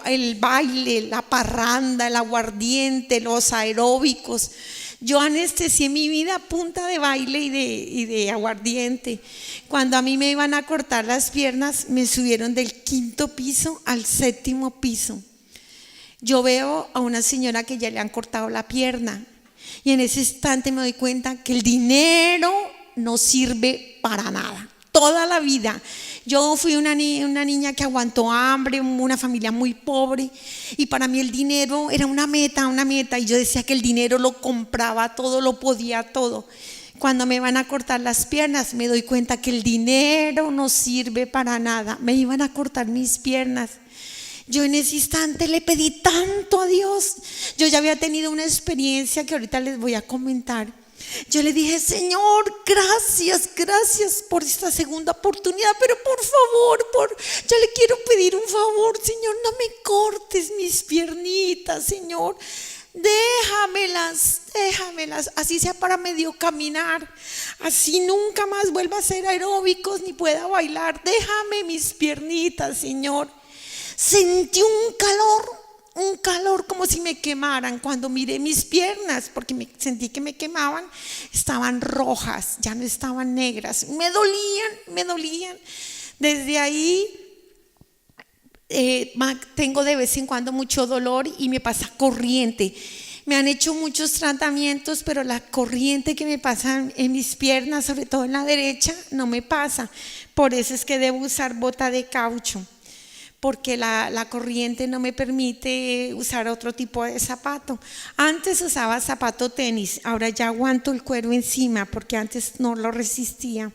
el baile, la parranda, el aguardiente, los aeróbicos. Yo anestesié mi vida a punta de baile y de aguardiente. Cuando a mí me iban a cortar las piernas, me subieron del 5.º piso al 7.º piso. Yo veo a una señora que ya le han cortado la pierna y en ese instante me doy cuenta que el dinero no sirve para nada. Toda la vida yo fui una niña que aguantó hambre, una familia muy pobre, y para mí el dinero era una meta, y yo decía que el dinero lo compraba todo, lo podía todo. Cuando me van a cortar las piernas me doy cuenta que el dinero no sirve para nada. Me iban a cortar mis piernas. Yo en ese instante le pedí tanto a Dios. Yo ya había tenido una experiencia que ahorita les voy a comentar. Yo le dije: Señor, gracias por esta segunda oportunidad, pero por favor, yo le quiero pedir un favor, Señor, no me cortes mis piernitas, Señor. Déjamelas, así sea para medio caminar, así nunca más vuelva a hacer aeróbicos ni pueda bailar. Déjame mis piernitas, Señor. Sentí un calor como si me quemaran cuando miré mis piernas, porque sentí que me quemaban. Estaban rojas, ya no estaban negras, me dolían. Desde ahí tengo de vez en cuando mucho dolor y me pasa corriente. Me han hecho muchos tratamientos, pero la corriente que me pasa en mis piernas, sobre todo en la derecha, no me pasa. Por eso es que debo usar bota de caucho, porque la corriente no me permite usar otro tipo de zapato. Antes usaba zapato tenis, ahora ya aguanto el cuero encima porque antes no lo resistía.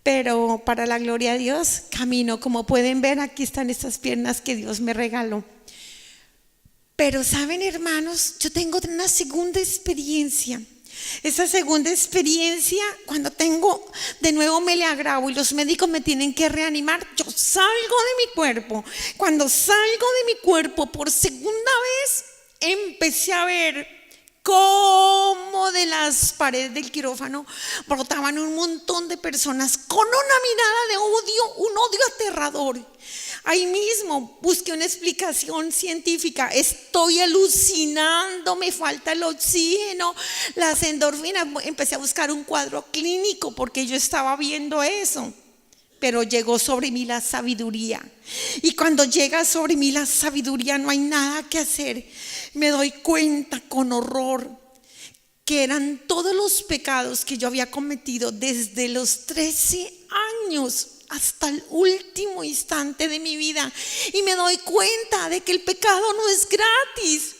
Pero para la gloria de Dios camino. Como pueden ver, aquí están estas piernas que Dios me regaló. Pero saben, hermanos, yo tengo una segunda experiencia. Esa segunda experiencia, cuando tengo de nuevo me le agravo y los médicos me tienen que reanimar, yo salgo de mi cuerpo. Cuando salgo de mi cuerpo por segunda vez, empecé a ver cómo de las paredes del quirófano brotaban un montón de personas con una mirada de odio, un odio aterrador. Ahí mismo busqué una explicación científica. Estoy alucinando, me falta el oxígeno, las endorfinas. Empecé a buscar un cuadro clínico porque yo estaba viendo eso. Pero llegó sobre mí la sabiduría. Y cuando llega sobre mí la sabiduría, no hay nada que hacer. Me doy cuenta con horror que eran todos los pecados que yo había cometido desde los 13 años hasta el último instante de mi vida. Y me doy cuenta de que el pecado no es gratis,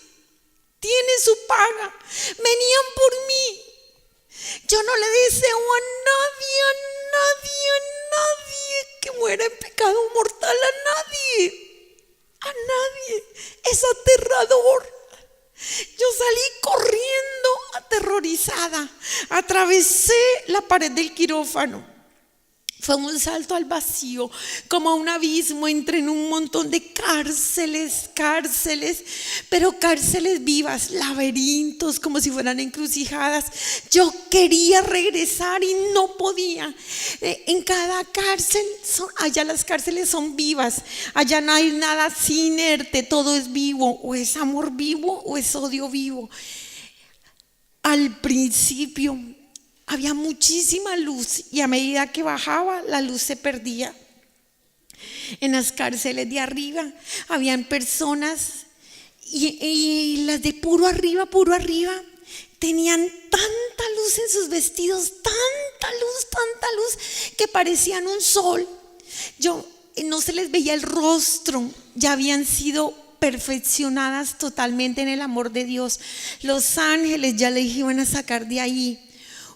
tiene su paga. Venían por mí. Yo no le deseo a nadie que muera en pecado mortal, a nadie. Es aterrador. Yo salí corriendo aterrorizada, atravesé la pared del quirófano. Fue un salto al vacío, como a un abismo. Entré en un montón de cárceles, pero cárceles vivas, laberintos, como si fueran encrucijadas. Yo quería regresar y no podía. En cada cárcel, allá las cárceles son vivas, allá no hay nada así inerte, todo es vivo, o es amor vivo o es odio vivo. Al principio había muchísima luz y a medida que bajaba la luz se perdía. En las cárceles de arriba habían personas y las de puro arriba tenían tanta luz en sus vestidos, tanta luz que parecían un sol. No se les veía el rostro, ya habían sido perfeccionadas totalmente en el amor de Dios. Los ángeles ya les iban a sacar de ahí.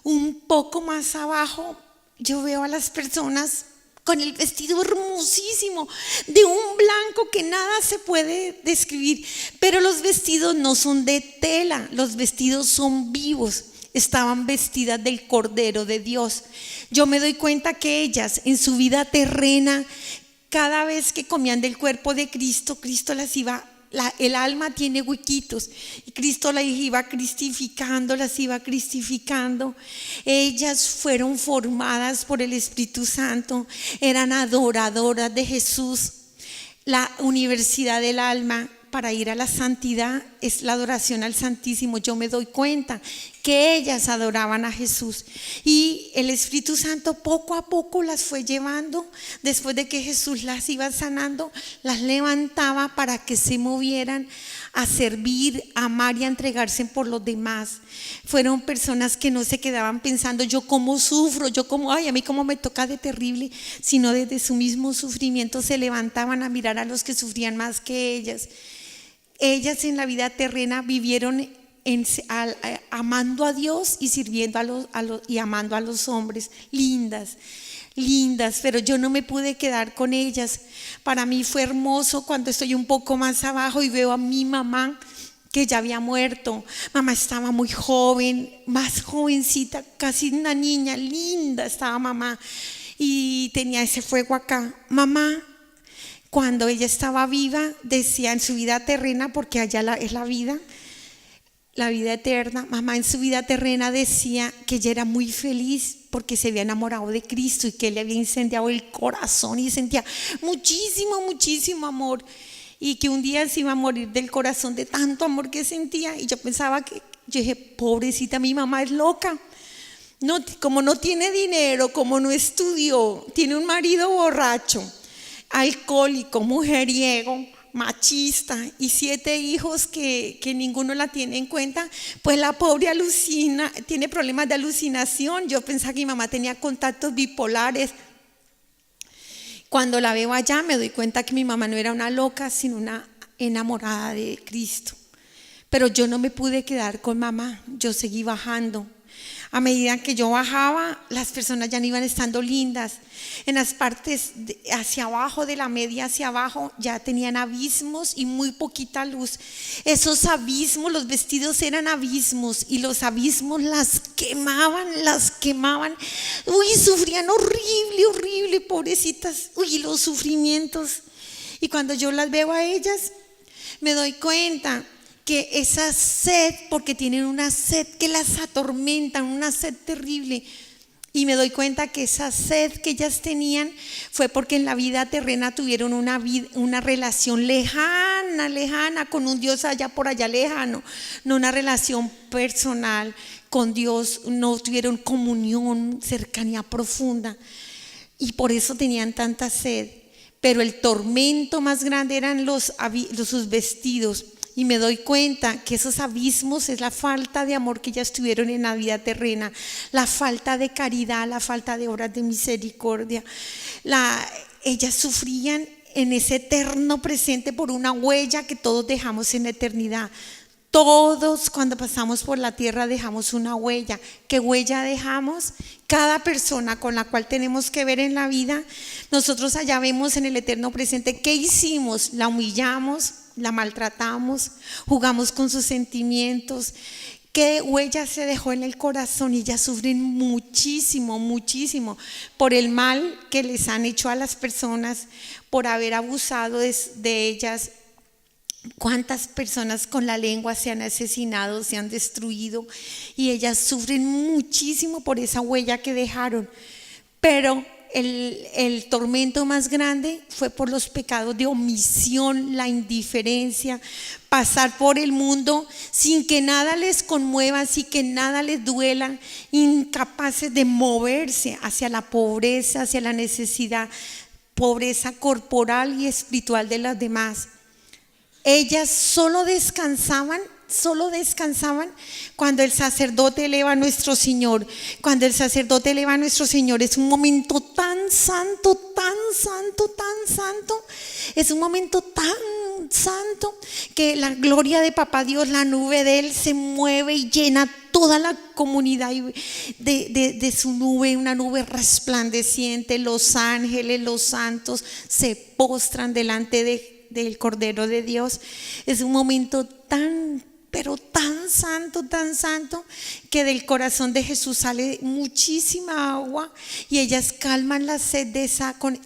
Un poco más abajo yo veo a las personas con el vestido hermosísimo, de un blanco que nada se puede describir, pero los vestidos no son de tela, los vestidos son vivos. Estaban vestidas del Cordero de Dios. Yo me doy cuenta que ellas en su vida terrena, cada vez que comían del cuerpo de Cristo, Cristo las iba, el alma tiene huequitos y Cristo las iba cristificando, Ellas fueron formadas por el Espíritu Santo, eran adoradoras de Jesús. La universidad del alma para ir a la santidad es la adoración al Santísimo. Yo me doy cuenta que ellas adoraban a Jesús y el Espíritu Santo poco a poco las fue llevando. Después de que Jesús las iba sanando, las levantaba para que se movieran a servir, a amar y a entregarse por los demás. Fueron personas que no se quedaban pensando yo cómo sufro, yo cómo, ay, a mí cómo me toca de terrible, sino desde su mismo sufrimiento se levantaban a mirar a los que sufrían más que ellas. Ellas en la vida terrena vivieron amando a Dios y sirviendo y amando a los hombres. Lindas, pero yo no me pude quedar con ellas. Para mí fue hermoso cuando estoy un poco más abajo y veo a mi mamá que ya había muerto. Mamá estaba muy joven, más jovencita, casi una niña, linda estaba mamá y tenía ese fuego acá. Mamá, cuando ella estaba viva, decía en su vida terrena, porque allá es la vida eterna, mamá en su vida terrena decía que ella era muy feliz porque se había enamorado de Cristo y que Él le había incendiado el corazón y sentía muchísimo amor, y que un día se iba a morir del corazón de tanto amor que sentía. Y yo pensaba yo dije, pobrecita, mi mamá es loca. No, como no tiene dinero, como no estudió, tiene un marido borracho, alcohólico, mujeriego, machista y 7 hijos que ninguno la tiene en cuenta, pues la pobre alucina, tiene problemas de alucinación. Yo pensaba que mi mamá tenía contactos bipolares. Cuando la veo allá me doy cuenta que mi mamá no era una loca, sino una enamorada de Cristo. Pero yo no me pude quedar con mamá, yo seguí bajando. A medida que yo bajaba, las personas ya no iban estando lindas. En las partes hacia abajo, de la media hacia abajo, ya tenían abismos y muy poquita luz. Esos abismos, los vestidos eran abismos y los abismos las quemaban. Uy, sufrían horrible, pobrecitas. Uy, los sufrimientos. Y cuando yo las veo a ellas, me doy cuenta que esa sed, porque tienen una sed que las atormenta, una sed terrible, y me doy cuenta que esa sed que ellas tenían fue porque en la vida terrena tuvieron una relación lejana con un Dios allá por allá lejano, no una relación personal con Dios, no tuvieron comunión, cercanía profunda, y por eso tenían tanta sed. Pero el tormento más grande eran sus vestidos. Y me doy cuenta que esos abismos es la falta de amor que ellas tuvieron en la vida terrena, la falta de caridad, la falta de obras de misericordia. Ellas sufrían en ese eterno presente por una huella que todos dejamos en la eternidad. Todos cuando pasamos por la tierra dejamos una huella. ¿Qué huella dejamos? Cada persona con la cual tenemos que ver en la vida, nosotros allá vemos en el eterno presente qué hicimos. La humillamos, la maltratamos, jugamos con sus sentimientos. ¿Qué huella se dejó en el corazón? Y ellas sufren muchísimo por el mal que les han hecho a las personas, por haber abusado de ellas. ¿Cuántas personas con la lengua se han asesinado, se han destruido? Y ellas sufren muchísimo por esa huella que dejaron. Pero el tormento más grande fue por los pecados de omisión, la indiferencia, pasar por el mundo sin que nada les conmueva, sin que nada les duela, incapaces de moverse hacia la pobreza, hacia la necesidad, pobreza corporal y espiritual de las demás. Ellas solo descansaban cuando el sacerdote eleva a nuestro Señor. Cuando el sacerdote eleva a nuestro Señor es un momento tan santo, es un momento tan santo que la gloria de Papá Dios, la nube de Él se mueve y llena toda la comunidad de su nube, una nube resplandeciente. Los ángeles, los santos se postran delante del Cordero de Dios. Es un momento pero tan santo, que del corazón de Jesús sale muchísima agua y ellas calman la sed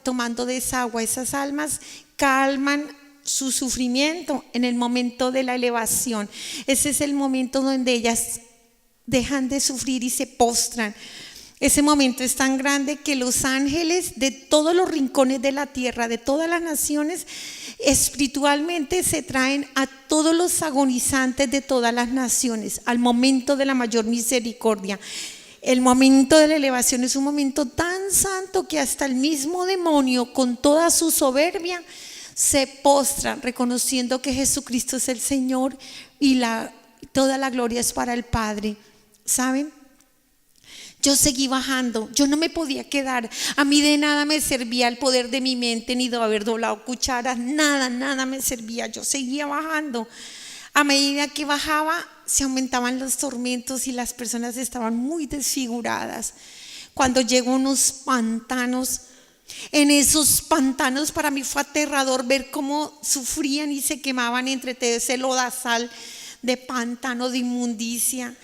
tomando de esa agua. Esas almas calman su sufrimiento en el momento de la elevación. Ese es el momento donde ellas dejan de sufrir y se postran. Ese momento es tan grande que los ángeles de todos los rincones de la tierra, de todas las naciones, Espiritualmente se traen a todos los agonizantes de todas las naciones al momento de la mayor misericordia. El momento de la elevación es un momento tan santo que hasta el mismo demonio, con toda su soberbia, se postra reconociendo que Jesucristo es el Señor y toda la gloria es para el Padre. ¿Saben? Yo seguí bajando, yo no me podía quedar. A mí de nada me servía el poder de mi mente, ni de haber doblado cucharas, nada me servía. Yo seguía bajando. A medida que bajaba, se aumentaban los tormentos y las personas estaban muy desfiguradas. Cuando llegó a unos pantanos, en esos pantanos para mí fue aterrador ver cómo sufrían y se quemaban entre todo ese lodazal de pantano, de inmundicia.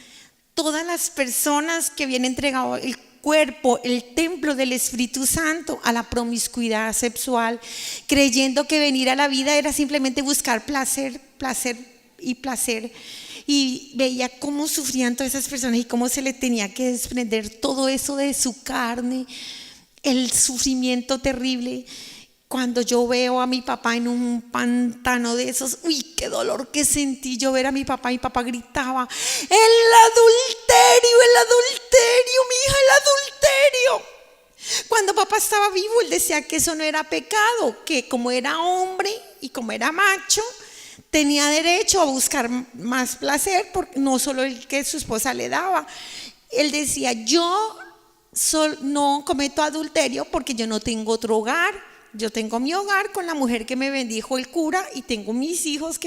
Todas las personas que habían entregado el cuerpo, el templo del Espíritu Santo a la promiscuidad sexual, creyendo que venir a la vida era simplemente buscar placer. Y veía cómo sufrían todas esas personas y cómo se le tenía que desprender todo eso de su carne, el sufrimiento terrible. Cuando yo veo a mi papá en un pantano de esos, uy, qué dolor que sentí yo ver a mi papá gritaba: el adulterio, mi hija, el adulterio. Cuando papá estaba vivo, él decía que eso no era pecado, que como era hombre y como era macho, tenía derecho a buscar más placer, porque no solo el que su esposa le daba. Él decía: yo no cometo adulterio porque yo no tengo otro hogar. Yo tengo mi hogar con la mujer que me bendijo el cura y tengo mis hijos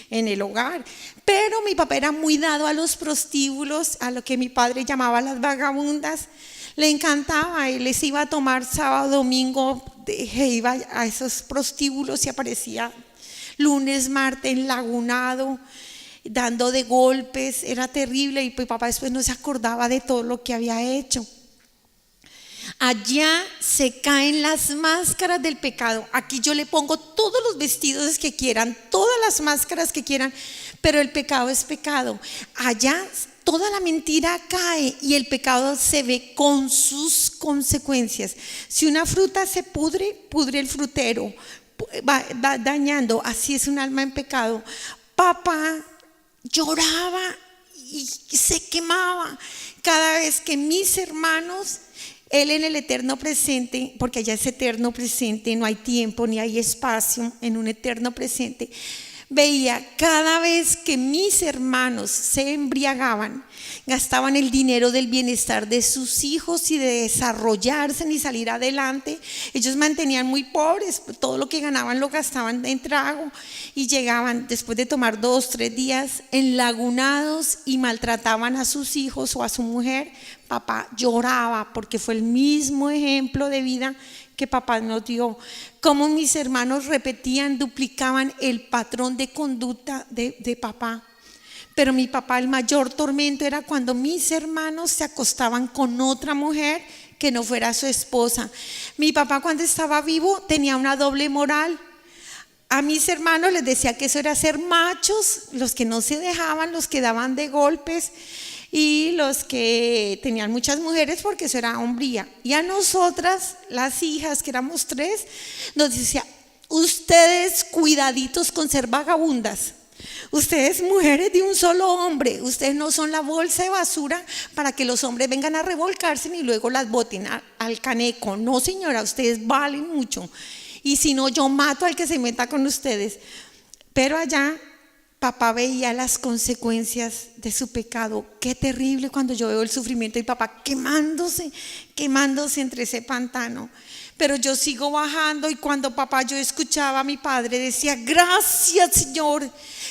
en el hogar. Pero mi papá era muy dado a los prostíbulos, a lo que mi padre llamaba las vagabundas. Le encantaba, él les iba a tomar sábado, domingo, iba a esos prostíbulos y aparecía lunes, martes, enlagunado, dando de golpes. Era terrible y mi papá después no se acordaba de todo lo que había hecho. Allá se caen las máscaras del pecado. Aquí yo le pongo todos los vestidos que quieran, todas las máscaras que quieran, pero el pecado es pecado. Allá toda la mentira cae y el pecado se ve con sus consecuencias. Si una fruta se pudre el frutero, va dañando. Así es un alma en pecado. Papá lloraba y se quemaba cada vez que mis hermanos, él en el eterno presente, porque allá es eterno presente, no hay tiempo ni hay espacio, en un eterno presente, veía cada vez que mis hermanos se embriagaban, gastaban el dinero del bienestar de sus hijos y de desarrollarse ni salir adelante. Ellos mantenían muy pobres, todo lo que ganaban lo gastaban en trago y llegaban después de tomar 2, 3 días enlagunados y maltrataban a sus hijos o a su mujer. Papá lloraba porque fue el mismo ejemplo de vida que papá nos dio. Como mis hermanos repetían, duplicaban el patrón de conducta de papá. Pero mi papá, el mayor tormento era cuando mis hermanos se acostaban con otra mujer que no fuera su esposa. Mi papá, cuando estaba vivo, tenía una doble moral. A mis hermanos les decía que eso era ser machos, los que no se dejaban, los que daban de golpes, y los que tenían muchas mujeres, porque eso era hombría. Y a nosotras, las hijas, que éramos 3, nos decía: ustedes cuidaditos con ser vagabundas, ustedes mujeres de un solo hombre, ustedes no son la bolsa de basura para que los hombres vengan a revolcarse y luego las boten al caneco. No, señora, ustedes valen mucho, y si no, yo mato al que se meta con ustedes. Pero allá papá veía las consecuencias de su pecado. Qué terrible cuando yo veo el sufrimiento de papá quemándose entre ese pantano. Pero yo sigo bajando, y cuando papá, yo escuchaba a mi padre, decía: gracias, Señor,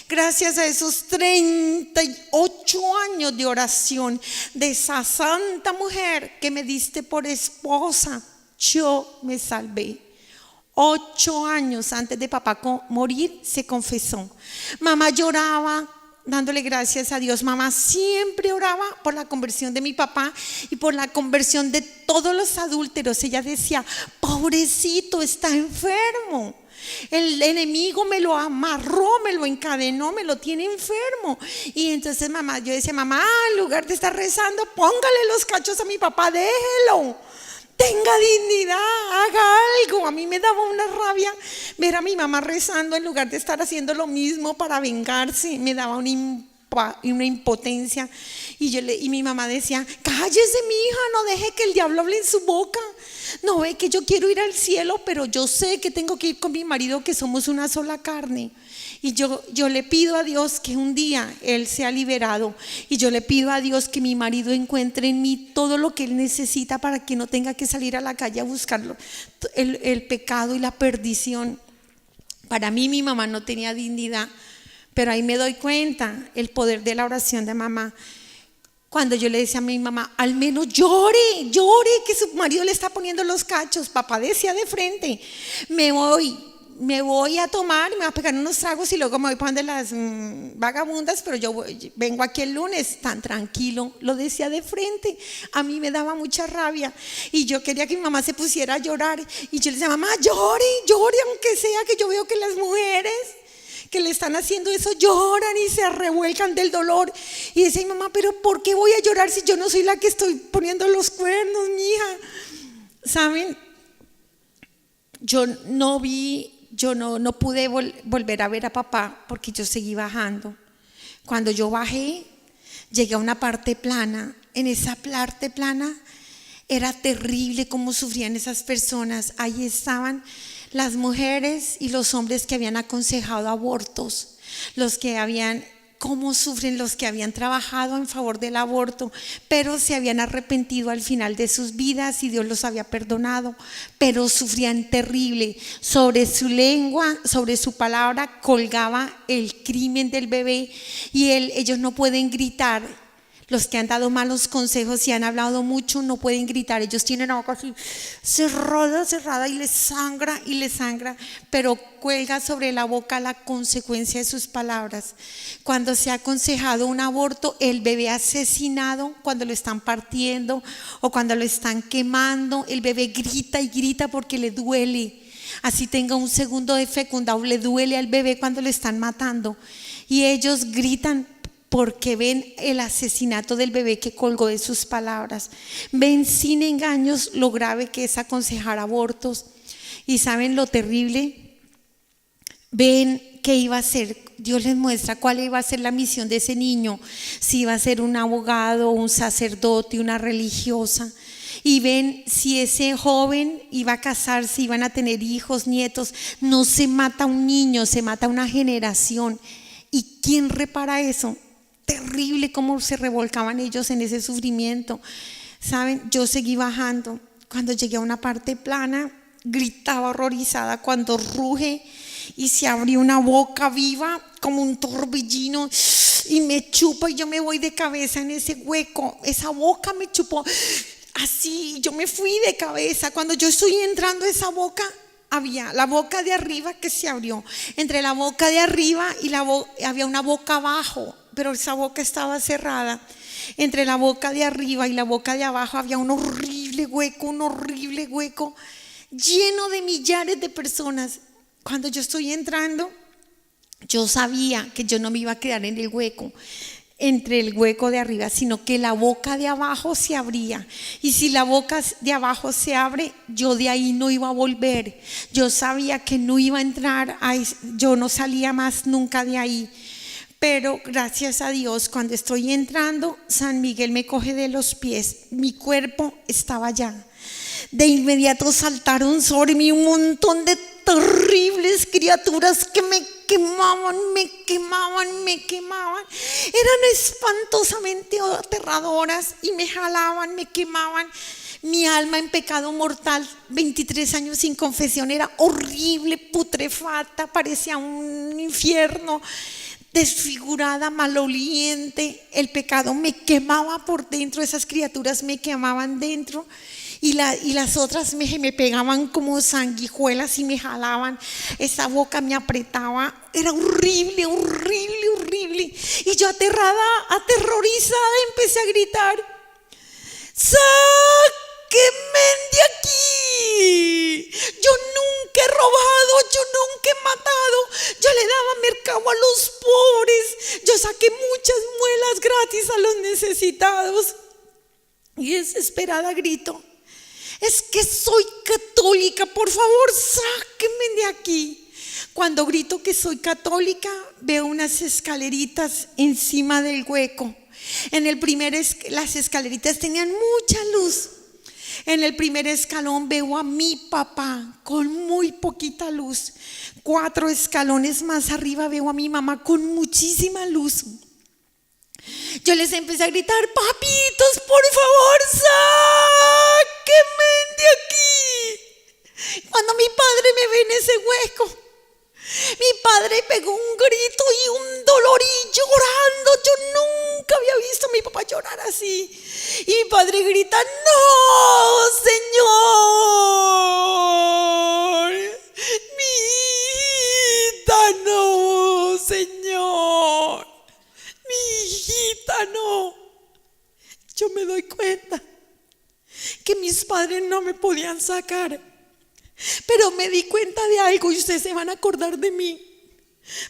gracias a esos 38 años de oración de esa santa mujer que me diste por esposa, yo me salvé. 8 años antes de papá morir se confesó. Mamá lloraba dándole gracias a Dios. Mamá siempre oraba por la conversión de mi papá y por la conversión de todos los adúlteros. Ella decía: pobrecito, está enfermo. El enemigo me lo amarró, me lo encadenó, me lo tiene enfermo. Y entonces yo decía: mamá, en lugar de estar rezando, póngale los cachos a mi papá, déjelo. tenga dignidad, haga algo. A mí me daba una rabia ver a mi mamá rezando en lugar de estar haciendo lo mismo para vengarse. Me daba una impotencia. Y mi mamá decía: cállese, mi hija, no deje que el diablo hable en su boca. No ve que yo quiero ir al cielo, pero yo sé que tengo que ir con mi marido, que somos una sola carne. Y yo le pido a Dios que un día Él sea liberado. Y yo le pido a Dios que mi marido encuentre en mí todo lo que Él necesita para que no tenga que salir a la calle a buscarlo, el pecado y la perdición. Para mí mi mamá no tenía dignidad, pero ahí me doy cuenta el poder de la oración de mamá. Cuando yo le decía a mi mamá: al menos llore, que su marido le está poniendo los cachos. Papá decía de frente: me voy a tomar, me voy a pegar unos tragos y luego me voy para donde las vagabundas, pero vengo aquí el lunes. Tan tranquilo, lo decía de frente. A mí me daba mucha rabia y yo quería que mi mamá se pusiera a llorar. Y yo le decía: mamá, llore, aunque sea, que yo veo que las mujeres que le están haciendo eso lloran y se revuelcan del dolor. Y decía mi mamá: pero ¿por qué voy a llorar si yo no soy la que estoy poniendo los cuernos, mija? ¿Saben? Yo no pude volver a ver a papá porque yo seguí bajando. Cuando yo bajé, llegué a una parte plana. En esa parte plana era terrible cómo sufrían esas personas. Ahí estaban las mujeres y los hombres que habían aconsejado abortos, cómo sufren los que habían trabajado en favor del aborto, pero se habían arrepentido al final de sus vidas y Dios los había perdonado, pero sufrían terrible. Sobre su lengua, sobre su palabra colgaba el crimen del bebé y ellos no pueden gritar. Los que han dado malos consejos y han hablado mucho no pueden gritar. Ellos tienen la boca así cerrada y les sangra, pero cuelga sobre la boca la consecuencia de sus palabras. Cuando se ha aconsejado un aborto, el bebé asesinado, cuando lo están partiendo o cuando lo están quemando, el bebé grita y grita porque le duele. Así tenga un segundo de fecundado, le duele al bebé cuando lo están matando. Y ellos gritan porque ven el asesinato del bebé que colgó de sus palabras. Ven sin engaños lo grave que es aconsejar abortos. Y saben lo terrible. Ven qué iba a ser. Dios les muestra cuál iba a ser la misión de ese niño. Si iba a ser un abogado, un sacerdote, una religiosa. Y ven si ese joven iba a casarse, iban a tener hijos, nietos. No se mata un niño, se mata una generación. ¿Y quién repara eso? Terrible cómo se revolcaban ellos en ese sufrimiento. Saben, yo seguí bajando. Cuando llegué a una parte plana, gritaba horrorizada cuando ruge y se abrió una boca viva como un torbellino y me chupa, y yo me voy de cabeza en ese hueco. Esa boca me chupó así, yo me fui de cabeza. Cuando yo estoy entrando a esa boca, había la boca de arriba que se abrió. Entre la boca de arriba y había una boca abajo, pero esa boca estaba cerrada. Entre la boca de arriba y la boca de abajo había un horrible hueco lleno de millares de personas. Cuando yo estoy entrando, yo sabía que yo no me iba a quedar en el hueco, entre el hueco de arriba, sino que la boca de abajo se abría. Y si la boca de abajo se abre, yo de ahí no iba a volver. Yo sabía que no iba a entrar, yo no salía más nunca de ahí. Pero gracias a Dios, cuando estoy entrando, San Miguel me coge de los pies. Mi cuerpo estaba allá. De inmediato saltaron sobre mí un montón de terribles criaturas que me quemaban. Eran espantosamente aterradoras y me jalaban, me quemaban. Mi alma en pecado mortal, 23 años sin confesión, era horrible, putrefacta, parecía un infierno. Desfigurada, maloliente, el pecado me quemaba por dentro, esas criaturas me quemaban dentro y las otras me pegaban como sanguijuelas y me jalaban, esa boca me apretaba, era horrible. Y yo aterrorizada, empecé a gritar: ¡sáquenme de aquí! Yo nunca he robado, yo nunca he matado, yo le daba mercado a los pobres, yo saqué muchas muelas gratis a los necesitados. Y desesperada grito: Es que soy católica, por favor, sáquenme de aquí. Cuando grito que soy católica, veo unas escaleritas encima del hueco. Las escaleritas tenían mucha luz. En el primer escalón veo a mi papá con muy poquita luz. 4 escalones más arriba veo a mi mamá con muchísima luz. Yo les empecé a gritar: papitos, por favor, sáquenme de aquí. Cuando mi padre me ve en ese hueco, mi padre pegó un grito y un dolor y llorando. Yo nunca había visto a mi papá llorar así. Y mi padre grita: no, Señor, mi hijita, no, Señor, mi hijita, no. Yo me doy cuenta que mis padres no me podían sacar, pero me di cuenta de algo y ustedes se van a acordar de mí,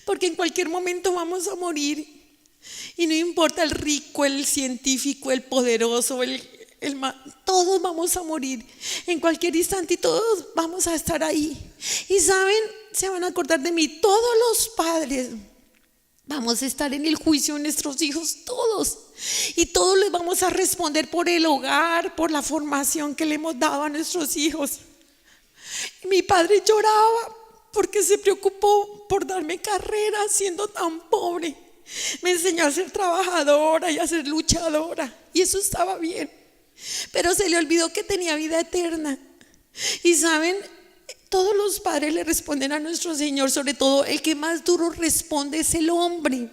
porque en cualquier momento vamos a morir. Y no importa el rico, el científico, el poderoso, todos vamos a morir en cualquier instante y todos vamos a estar ahí. Y saben, se van a acordar de mí. Todos los padres vamos a estar en el juicio de nuestros hijos, todos. Y todos les vamos a responder por el hogar, por la formación que le hemos dado a nuestros hijos. Y mi padre lloraba porque se preocupó por darme carrera siendo tan pobre. Me enseñó a ser trabajadora y a ser luchadora, y eso estaba bien, pero se le olvidó que tenía vida eterna. Y saben, todos los padres le responden a nuestro Señor. Sobre todo el que más duro responde es el hombre.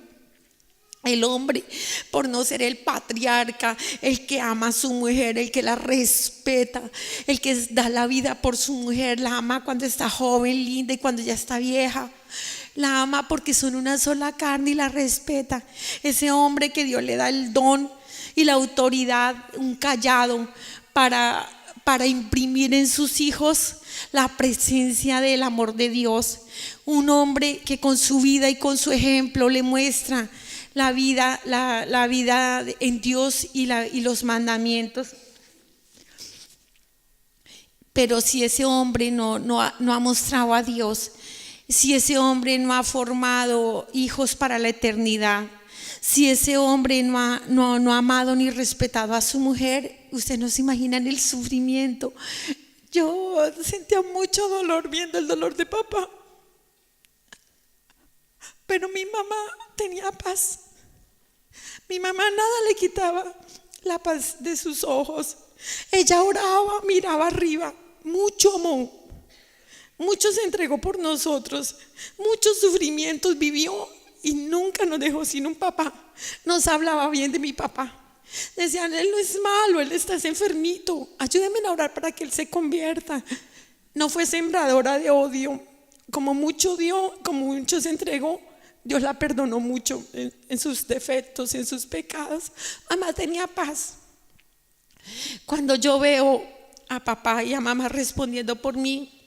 El hombre, por no ser el patriarca, el que ama a su mujer, el que la respeta, el que da la vida por su mujer, la ama cuando está joven, linda, y cuando ya está vieja. La ama porque son una sola carne y la respeta. Ese hombre que Dios le da el don y la autoridad, un callado para imprimir en sus hijos la presencia del amor de Dios. Un hombre que con su vida y con su ejemplo le muestra la vida en Dios y los mandamientos. Pero si ese hombre no ha mostrado a Dios, si ese hombre no ha formado hijos para la eternidad, si ese hombre no ha amado ni respetado a su mujer, ustedes no se imaginan el sufrimiento. Yo sentía mucho dolor viendo el dolor de papá, pero mi mamá tenía paz. Mi mamá nada le quitaba la paz de sus ojos. Ella oraba, miraba arriba, mucho amó. Mucho se entregó por nosotros, muchos sufrimientos vivió y nunca nos dejó sin un papá. Nos hablaba bien de mi papá. Decían: él no es malo, él está enfermito, ayúdenme a orar para que él se convierta. No fue sembradora de odio. Como mucho dio, como mucho se entregó, Dios la perdonó mucho en sus defectos, en sus pecados. Mamá tenía paz. Cuando yo veo a papá y a mamá respondiendo por mí,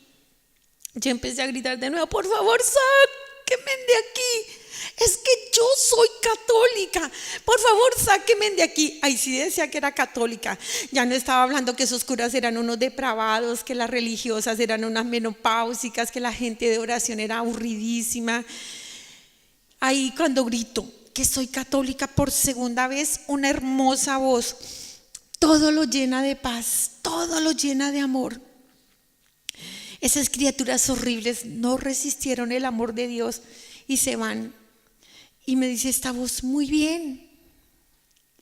yo empecé a gritar de nuevo: por favor, sáquenme de aquí. Es que yo soy católica, por favor, sáquenme de aquí. Ahí sí decía que era católica. Ya no estaba hablando que esos curas eran unos depravados, que las religiosas eran unas menopáusicas, que la gente de oración era aburridísima. Ahí cuando grito que soy católica por segunda vez, una hermosa voz todo lo llena de paz, todo lo llena de amor. Esas criaturas horribles no resistieron el amor de Dios y se van. Y me dice esta voz: muy bien,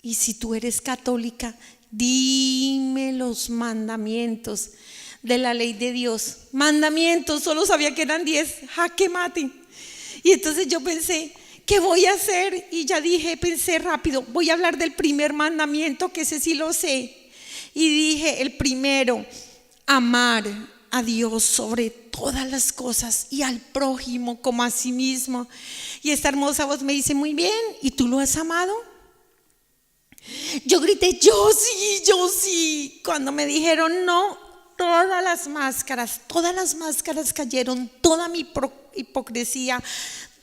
y si tú eres católica, dime los mandamientos de la ley de Dios. Mandamientos, solo sabía que eran 10, jaque mate. Y entonces yo pensé: ¿qué voy a hacer? Y ya pensé rápido: voy a hablar del primer mandamiento, que ese sí lo sé. Y dije: el primero, amar a Dios sobre todas las cosas y al prójimo como a sí mismo. Y esta hermosa voz me dice: muy bien, ¿y tú lo has amado? Yo grité: yo sí. Cuando me dijeron no, todas las máscaras cayeron, toda mi hipocresía,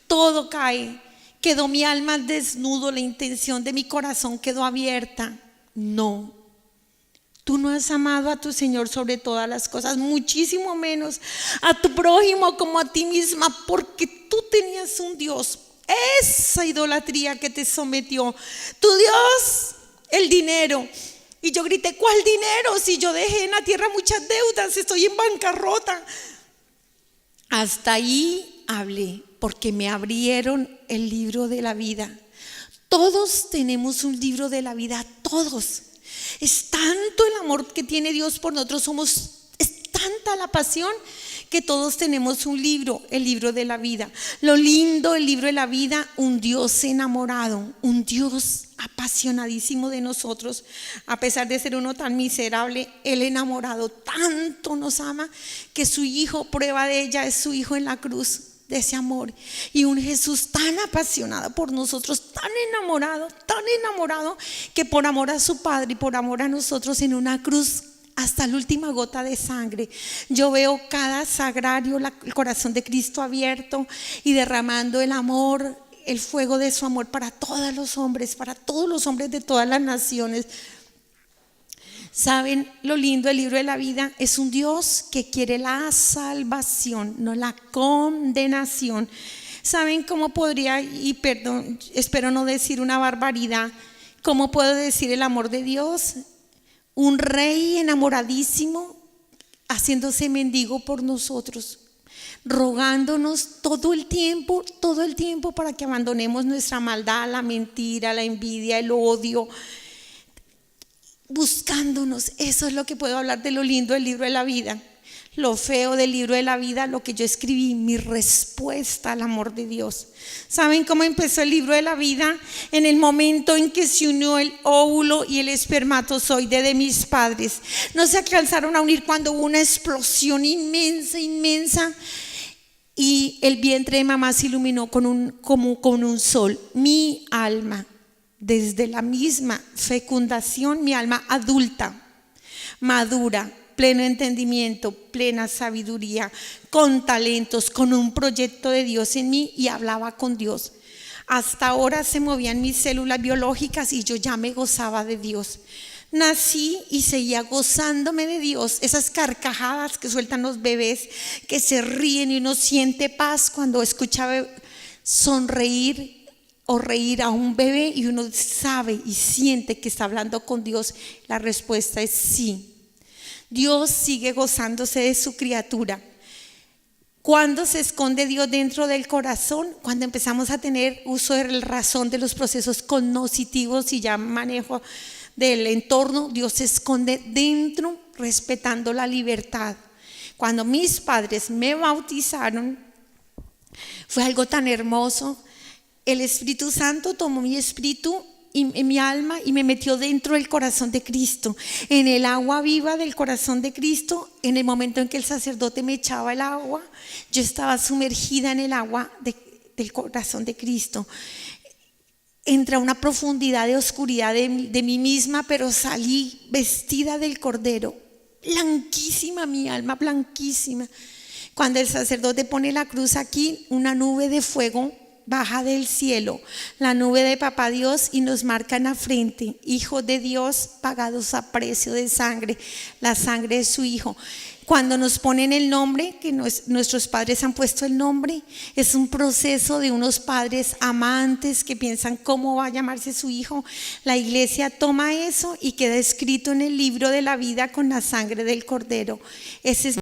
todo cae. Quedó mi alma al desnudo, la intención de mi corazón quedó abierta. No, Tú no has amado a tu Señor sobre todas las cosas, muchísimo menos a tu prójimo como a ti misma, porque tú tenías un Dios. Esa idolatría que te sometió. Tu Dios, el dinero. Y yo grité, ¿cuál dinero? Si yo dejé en la tierra muchas deudas, estoy en bancarrota. Hasta ahí hablé, porque me abrieron el libro de la vida. Todos tenemos un libro de la vida, todos. Es tanto el amor que tiene Dios por nosotros, es tanta la pasión que todos tenemos un libro, el libro de la vida. Lo lindo del libro de la vida, un Dios enamorado, un Dios apasionadísimo de nosotros. A pesar de ser uno tan miserable, Él enamorado tanto nos ama que su Hijo, prueba de ella, es su Hijo en la cruz, de ese amor. Y un Jesús tan apasionado por nosotros, tan enamorado, que por amor a su Padre y por amor a nosotros en una cruz, hasta la última gota de sangre. Yo veo cada sagrario, el corazón de Cristo abierto y derramando el amor, el fuego de su amor para todos los hombres de todas las naciones. ¿Saben lo lindo del libro de la vida? Es un Dios que quiere la salvación, no la condenación. ¿Saben cómo podría, y perdón, espero no decir una barbaridad, cómo puedo decir el amor de Dios? Un rey enamoradísimo haciéndose mendigo por nosotros, rogándonos todo el tiempo para que abandonemos nuestra maldad, la mentira, la envidia, el odio, buscándonos. Eso es lo que puedo hablar de lo lindo del libro de la vida. Lo feo del libro de la vida, lo que yo escribí, mi respuesta al amor de Dios. ¿Saben cómo empezó el libro de la vida? En el momento en que se unió el óvulo y el espermatozoide de mis padres. No se alcanzaron a unir cuando hubo una explosión inmensa, y el vientre de mamá se iluminó como con un sol. Mi alma, desde la misma fecundación, mi alma adulta, madura, pleno entendimiento, plena sabiduría, con talentos, con un proyecto de Dios en mí, y hablaba con Dios. Hasta ahora se movían mis células biológicas y yo ya me gozaba de Dios. Nací y seguía gozándome de Dios. Esas carcajadas que sueltan los bebés, que se ríen y uno siente paz cuando escucha sonreír o reír a un bebé y uno sabe y siente que está hablando con Dios. La respuesta es sí. Dios sigue gozándose de su criatura. ¿Cuándo se esconde Dios dentro del corazón? Cuando empezamos a tener uso de la razón, de los procesos cognitivos y ya manejo del entorno. Dios se esconde dentro, respetando la libertad. Cuando mis padres me bautizaron, fue algo tan hermoso. El Espíritu Santo tomó mi espíritu y mi alma y me metió dentro del corazón de Cristo, en el agua viva del corazón de Cristo. En el momento en que el sacerdote me echaba el agua, yo estaba sumergida en el agua del corazón de Cristo. Entré a una profundidad de oscuridad de mí misma, pero salí vestida del Cordero, blanquísima, mi alma blanquísima. Cuando el sacerdote pone la cruz aquí, una nube de fuego baja del cielo, la nube de Papá Dios, y nos marca en la frente: hijos de Dios, pagados a precio de sangre, la sangre de su Hijo. Cuando nos ponen el nombre, que nuestros padres han puesto el nombre, es un proceso de unos padres amantes que piensan cómo va a llamarse su hijo. La iglesia toma eso y queda escrito en el libro de la vida con la sangre del Cordero. Ese es